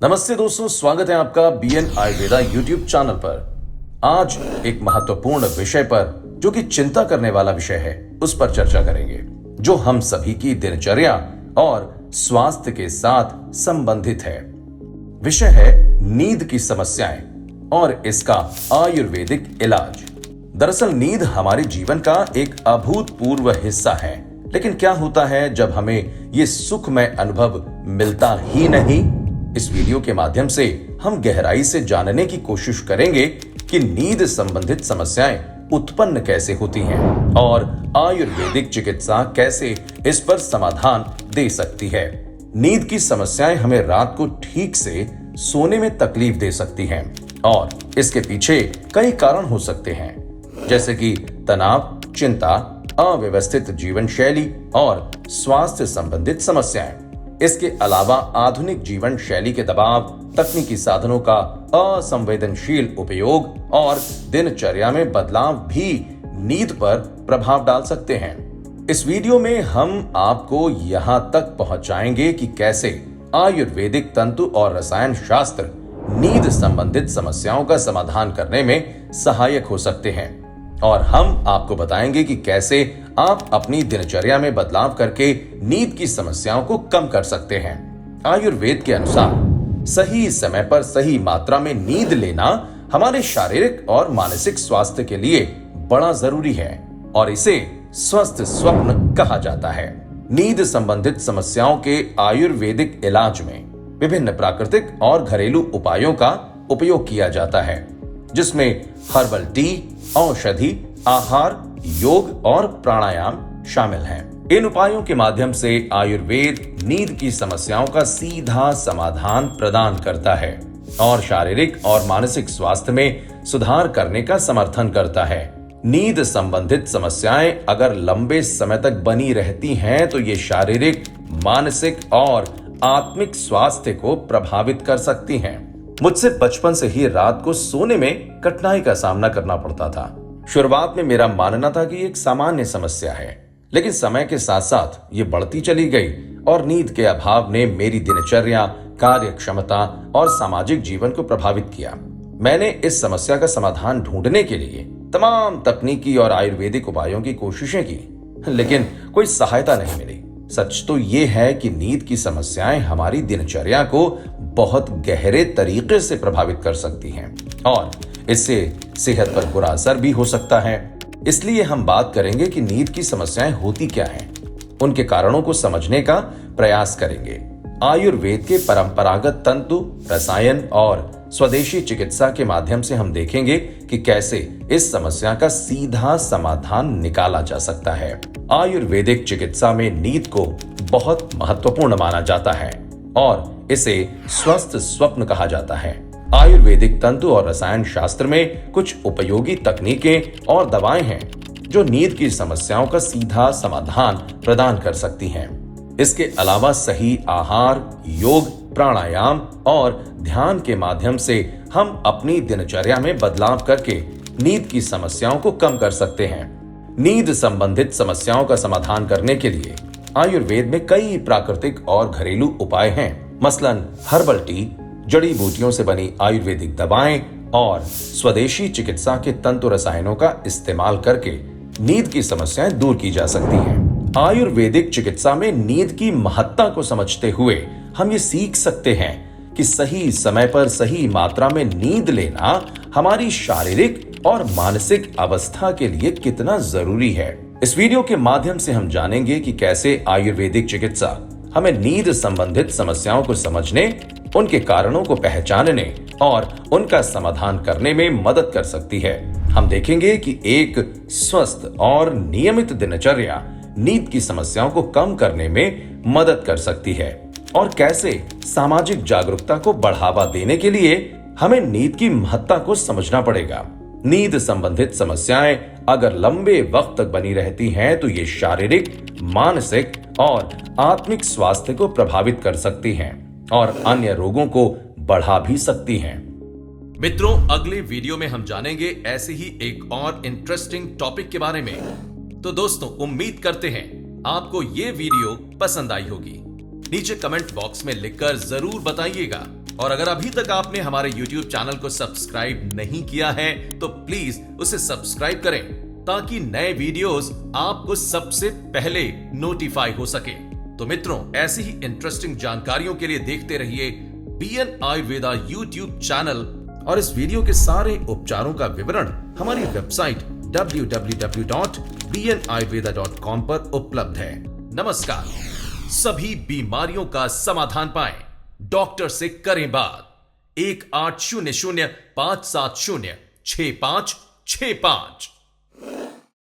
नमस्ते दोस्तों, स्वागत है आपका बीएन आयुर्वेदा यूट्यूब चैनल पर। आज एक महत्वपूर्ण विषय पर, जो कि चिंता करने वाला विषय है, उस पर चर्चा करेंगे, जो हम सभी की दिनचर्या और स्वास्थ्य के साथ संबंधित है। विषय है नींद की समस्याएं और इसका आयुर्वेदिक इलाज। दरअसल नींद हमारे जीवन का एक अभूतपूर्व हिस्सा है, लेकिन क्या होता है जब हमें ये सुखमय अनुभव मिलता ही नहीं? इस वीडियो के माध्यम से हम गहराई से जानने की कोशिश करेंगे कि नींद संबंधित समस्याएं उत्पन्न कैसे होती हैं और आयुर्वेदिक चिकित्सा कैसे इस पर समाधान दे सकती है। नींद की समस्याएं हमें रात को ठीक से सोने में तकलीफ दे सकती हैं और इसके पीछे कई कारण हो सकते हैं, जैसे कि तनाव, चिंता, अव्यवस्थित जीवन शैली और स्वास्थ्य संबंधित समस्याएं। इसके अलावा आधुनिक जीवन शैली के दबाव, तकनीकी साधनों का असंवेदनशील उपयोग और दिनचर्या में बदलाव भी नींद पर प्रभाव डाल सकते हैं। इस वीडियो में हम आपको यहां तक पहुंचाएंगे कि कैसे आयुर्वेदिक तंतु और रसायन शास्त्र नींद संबंधित समस्याओं का समाधान करने में सहायक हो सकते हैं, और हम आपको बताएंगे कि कैसे आप अपनी दिनचर्या में बदलाव करके नींद की समस्याओं को कम कर सकते हैं। आयुर्वेद के अनुसार सही समय पर सही मात्रा में नींद लेना हमारे शारीरिक और मानसिक स्वास्थ्य के लिए बड़ा जरूरी है और इसे स्वस्थ स्वप्न कहा जाता है। नींद संबंधित समस्याओं के आयुर्वेदिक इलाज में विभिन्न प्राकृतिक और घरेलू उपायों का उपयोग किया जाता है, जिसमें हर्बल टी, औषधि, आहार, योग और प्राणायाम शामिल हैं। इन उपायों के माध्यम से आयुर्वेद नींद की समस्याओं का सीधा समाधान प्रदान करता है और शारीरिक और मानसिक स्वास्थ्य में सुधार करने का समर्थन करता है। नींद संबंधित समस्याएं अगर लंबे समय तक बनी रहती हैं तो ये शारीरिक, मानसिक और आत्मिक स्वास्थ्य को प्रभावित कर सकती हैं। मुझसे बचपन से ही रात को सोने में कठिनाई का सामना करना पड़ता था। शुरुआत में मेरा मानना था कि एक सामान्य समस्या है, लेकिन समय के साथ साथ ये बढ़ती चली गई और नींद के अभाव ने मेरी दिनचर्या, कार्य क्षमता और सामाजिक जीवन को प्रभावित किया। मैंने इस समस्या का समाधान ढूंढने के लिए तमाम तकनीकी और आयुर्वेदिक उपायों की कोशिशें की, लेकिन कोई सहायता नहीं मिली। सच तो ये है कि नींद की समस्याएं हमारी दिनचर्या को बहुत गहरे तरीके से प्रभावित कर सकती हैं और इससे सेहत पर बुरा असर भी हो सकता है। इसलिए हम बात करेंगे कि नींद की समस्याएं होती क्या हैं, उनके कारणों को समझने का प्रयास करेंगे। आयुर्वेद के परंपरागत तंतु, रसायन और स्वदेशी चिकित्सा के माध्यम से हम देखेंगे कि कैसे इस समस्या का सीधा समाधान निकाला जा सकता है। आयुर्वेदिक चिकित्सा में नींद को बहुत महत्वपूर्ण माना जाता है और इसे स्वस्थ स्वप्न कहा जाता है। आयुर्वेदिक तंतु और रसायन शास्त्र में कुछ उपयोगी तकनीकें और दवाएं हैं जो नींद की समस्याओं का सीधा समाधान प्रदान कर सकती हैं। इसके अलावा सही आहार, योग, प्राणायाम और ध्यान के माध्यम से हम अपनी दिनचर्या में बदलाव करके नींद की समस्याओं को कम कर सकते हैं। नींद संबंधित समस्याओं का समाधान करने के लिए आयुर्वेद में कई प्राकृतिक और घरेलू उपाय हैं, मसलन हर्बल टी, जड़ी बूटियों से बनी आयुर्वेदिक दवाएं और स्वदेशी चिकित्सा के तंतु रसायनों का इस्तेमाल करके नींद की समस्याएं दूर की जा सकती हैं। आयुर्वेदिक चिकित्सा में नींद की महत्ता को समझते हुए हम ये सीख सकते हैं कि सही समय पर सही मात्रा में नींद लेना हमारी शारीरिक और मानसिक अवस्था के लिए कितना जरूरी है। इस वीडियो के माध्यम से हम जानेंगे कि कैसे आयुर्वेदिक चिकित्सा हमें नींद संबंधित समस्याओं को समझने, उनके कारणों को पहचानने और उनका समाधान करने में मदद कर सकती है। हम देखेंगे कि एक स्वस्थ और नियमित दिनचर्या नींद की समस्याओं को कम करने में मदद कर सकती है और कैसे सामाजिक जागरूकता को बढ़ावा देने के लिए हमें नींद की महत्ता को समझना पड़ेगा। नींद संबंधित समस्याएं अगर लंबे वक्त तक बनी रहती हैं तो ये शारीरिक, मानसिक और आत्मिक स्वास्थ्य को प्रभावित कर सकती हैं और अन्य रोगों को बढ़ा भी सकती हैं। मित्रों, अगले वीडियो में हम जानेंगे ऐसे ही एक और इंटरेस्टिंग टॉपिक के बारे में। तो दोस्तों, उम्मीद करते हैं आपको ये वीडियो पसंद आई होगी। नीचे कमेंट बॉक्स में लिखकर जरूर बताइएगा और अगर अभी तक आपने हमारे YouTube चैनल को सब्सक्राइब नहीं किया है तो प्लीज उसे सब्सक्राइब करें ताकि नए वीडियोस आपको सबसे पहले नोटिफाई हो सके। तो मित्रों, ऐसी ही इंटरेस्टिंग जानकारियों के लिए देखते रहिए BN आयुर्वेदा YouTube चैनल और इस वीडियो के सारे उपचारों का विवरण हमारी वेबसाइट www.bnayurveda.com पर उपलब्ध है। नमस्कार। सभी बीमारियों का समाधान पाएं, डॉक्टर से करें बात। 1800 570 6565